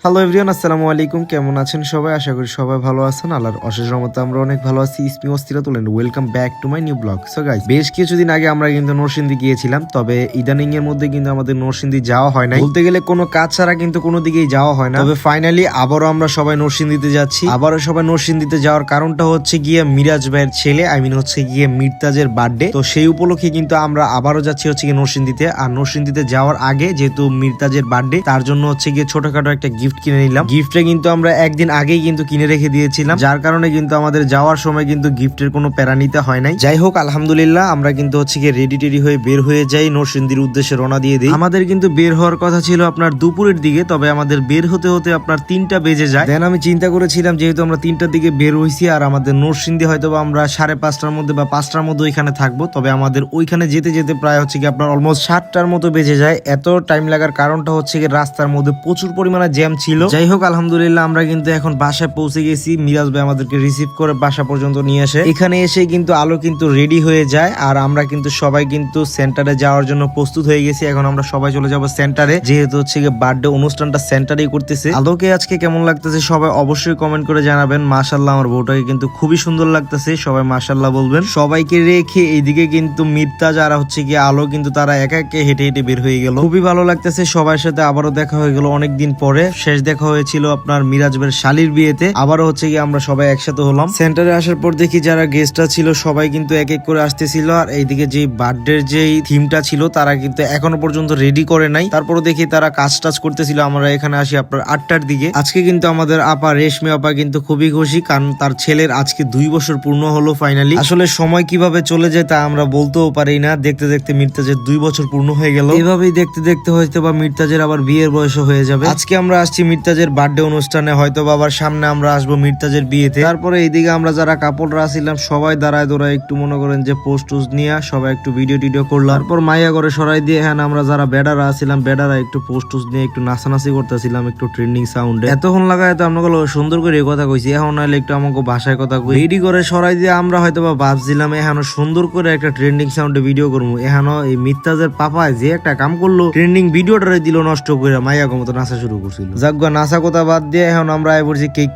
Hello everyone, আসসালামু আলাইকুম। কেমন আছেন সবাই? আশা করি সবাই ভালো আছেন। আল্লাহর অশেষ রহমতে আমরা অনেক ভালো আছি। ইসমি অস্থিরা তুলেন, welcome back to my new blog. So guys, বেশ কিছুদিন আগে আমরা কিন্তু নরসিংদী গিয়েছিলাম, তবে ইদানিং এর মধ্যে কিন্তু আমাদের নরসিংদী যাওয়া হয় নাই। বলতে গেলে কোনো কাজ ছাড়া কিন্তু কোনো দিকেই যাওয়া হয় না। তবে ফাইনালি আবারও আমরা সবাই নরসিংদীতে যাচ্ছি। আবারও সবাই নরসিংদীতে যাওয়ার কারণটা হচ্ছে গিয়ে মিরাজ ভাইয়ের ছেলে, হচ্ছে গিয়ে মিরতাজের বার্থডে। তো সেই উপলক্ষে কিন্তু আমরা আবারও যাচ্ছি হচ্ছে গিয়ে নরসিংদীতে। আর নরসিংদীতে যাওয়ার আগে যেহেতু মিরতাজের বার্থডে, তার জন্য হচ্ছে গিয়ে ছোটখাটো একটা গিফট কিনে নিলাম। গিফটটা কিন্তু আমরা একদিন আগেই কিন্তু কিনে রেখে দিয়েছিলাম, যার কারণে কিন্তু আমাদের যাওয়ার সময় কিন্তু গিফটের কোনো প্যারা নিতে হয় নাই। যাই হোক, আলহামদুলিল্লাহ আমরা কিন্তু হচ্ছে গিয়ে রেডি টেডি হয়ে বের হয়ে যাই, নরসিংদীর উদ্দেশ্যে রওনা দিয়ে দিই। আমাদের কিন্তু বের হওয়ার কথা ছিল আপনার দুপুরের দিকে, তবে আমাদের বের হতে হতে আপনার 3টা বেজে যায়। দেন আমি চিন্তা করেছিলাম যেহেতু আমরা 3টার দিকে বের হয়েছি আর আমাদের নরসিংদী হয়তো আমরা 5:30টার মধ্যে বা 5টার মধ্যে ওইখানে থাকবো, তবে আমাদের ওইখানে যেতে যেতে প্রায় হচ্ছে কি আপনার অলমোস্ট 7টার মতো বেজে যায়। এত টাইম লাগার কারণটা হচ্ছে কি রাস্তার মধ্যে প্রচুর পরিমাণে জ্যাম ছিল। যাই হোক, আলহামদুলিল্লাহ আমরা কিন্তু এখন বাসায় পৌঁছে গেছি। মিরাজ ভাই আমাদেরকে রিসিভ করে বাসা পর্যন্ত নিয়ে আসে। এখানে এসে কিন্তু আলো কিন্তু রেডি হয়ে যায় আর আমরা কিন্তু সবাই কিন্তু সেন্টারে যাওয়ার জন্য প্রস্তুত হয়ে গেছি। এখন আমরা সবাই চলে যাব সেন্টারে, যেহেতু হচ্ছে বার্থডে অনুষ্ঠানটা সেন্টারেই করতেছে। আলোকে আজকে কেমন লাগতেছে সবাই অবশ্যই কমেন্ট করে জানাবেন। মাশাআল্লাহ, আমার বউটাকে কিন্তু খুবই সুন্দর লাগতেছে, সবাই মাশাআল্লাহ বলবেন। সবাইকে রেখে এইদিকে কিন্তু মির্তা যারা হচ্ছে গিয়ে আলো কিন্তু তারা একা একা হেঁটে হেঁটে বের হয়ে গেল। খুবই ভালো লাগতেছে, সবার সাথে আবারও দেখা হয়ে গেল অনেকদিন পরে। শেষ দেখা হয়েছিল আপনার মিরাজ ভাইয়ের শালির বিয়েতে, আবারও হচ্ছে গিয়ে আমরা সবাই একসাথে হলাম। সেন্টারে আসার পর দেখি যারা গেস্টরা ছিল সবাই কিন্তু এক এক করে আসতেছিল, আর এইদিকে যে বার্থডের যে থিমটা ছিল তারা কিন্তু এখনো পর্যন্ত রেডি করে নাই। তারপরে দেখি তারা কাজ টাজ করতেছিল। আমরা এখানে আসি আপনার 8টার দিকে। আজকে কিন্তু আমাদের আপা রেশমি আপা কিন্তু খুবই খুশি, কারণ তার ছেলের আজকে 2 বছর পূর্ণ হলো ফাইনালি। আসলে সময় কিভাবে চলে যায় তা আমরা বলতেও পারি না। দেখতে দেখতে মির্তাজের 2 বছর পূর্ণ হয়ে গেল। এইভাবেই দেখতে দেখতে হয়তো বা মির্তাজের আবার বিয়ের বয়স হয়ে যাবে। আজকে আমরা আসছি মির্তাজের বার্থডে অনুষ্ঠানে, হয়তো বাবার সামনে আমরা আসবো মির্তাজের বিয়েতে। তারপরে এইদিকে আমরা যারা কাপড়রা ছিলাম সবাই দাঁড়ায় দৌড়ায় একটু মনে করেন যে পোস্ট টোস্ট নিয়ে সবাই একটু ভিডিও টিডিও করলাম। তারপর মাইয়া করে সরাই দিয়ে হ্যাঁ আমরা যারা বেডারা ছিলাম বেডারা একটু পোস্ট টোস্ট নিয়ে একটু নাচানাচি করতেছিলাম একটু ট্রেন্ডিং সাউন্ডে। এতক্ষণ লাগায় তো আপনাকে সুন্দর করে কথা কইছি, এখন নাহলে একটু আমাকে ভাষায় কথা কই। রেডি করে সরাই দিয়ে আমরা হয়তো বা ভাবছিলাম এখানে সুন্দর করে একটা ট্রেন্ডিং সাউন্ডে ভিডিও করবো। এখানে এই মির্তাজের পাপায় যে একটা কাম করলো, ট্রেন্ডিং ভিডিওটারে দিল নষ্ট করে, মাইয়া মতো নাচা শুরু করছিল। যাগ্গা নাচা কথা বাদ দিয়ে এখন আমরা আয় পড়ছি কেক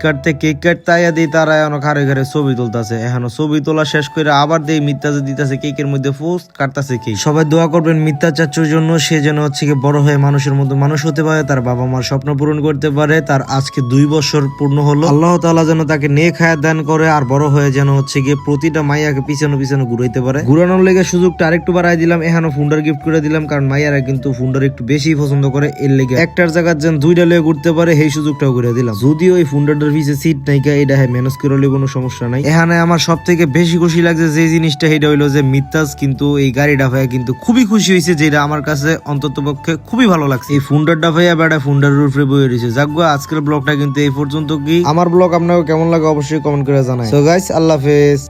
কাটতে আইয়া দিই তারা এখন ঘরে ঘরে ছবি তুলতেছে। এখন ছবি তোলা শেষ করে আবার দেই মির্তাজে দিতেছে কেকের মধ্যে পোস্ট কাটতেছে কেক। সবাই দোয়া করবেন মির্তাজ চাচুর জন্য, সে যেন হচ্ছে কি বড় হয়ে মানুষের মধ্যে মানুষ হতে পারে, তার বাবা মার স্বপ্ন পূরণ করতে পারে। তার আজকে 2 বছর পূর্ণ হলো। আল্লাহ তাআলা যেন তাকে নেক হায়াত দান করে আর বড় হয়ে যেন হচ্ছে গিয়ে প্রতিটা মাইয়াকে পিছনে পিছনে ঘুরাইতে পারে। ঘুরানোর লেগে সুযোগটা আরেকটু বাড়াই দিলাম, এখানে ফুন্ডার গিফট করে দিলাম, কারণ মাইয়ারা কিন্তু ফুন্ডার একটু বেশি পছন্দ করে। এর লেগে একটার জায়গা যেন 2টা লয়ে ঘুরতে পারে সেই সুযোগটাও করে দিলাম। যদিও এই ফুন্ডারটার পিছে সিট নাই, এটা ম্যানেজ করে হলে কোনো সমস্যা নাই। এখানে আমার সব থেকে বেশি খুশি লাগছে যে জিনিসটা, এটা হইলো যে মির্তাজ কিন্তু এই গাড়িটা ভাইয়া কিন্তু খুবই খুশি হয়েছে, যেটা আমার কাছে অন্তত পক্ষে খুবই ভালো লাগছে। এই ফুন্ডারটা ভাইয়া বেড়া ফুন্ডারের উপরে বয়ে রয়েছে। যাকগো, আজকের ব্লগটা কিন্তু এই পর্যন্ত। কি আমার ব্লগ আপনাকে কেমন লাগে অবশ্যই কমেন্ট করে জানাই। সো গাইস, আল্লাহ হাফেজ।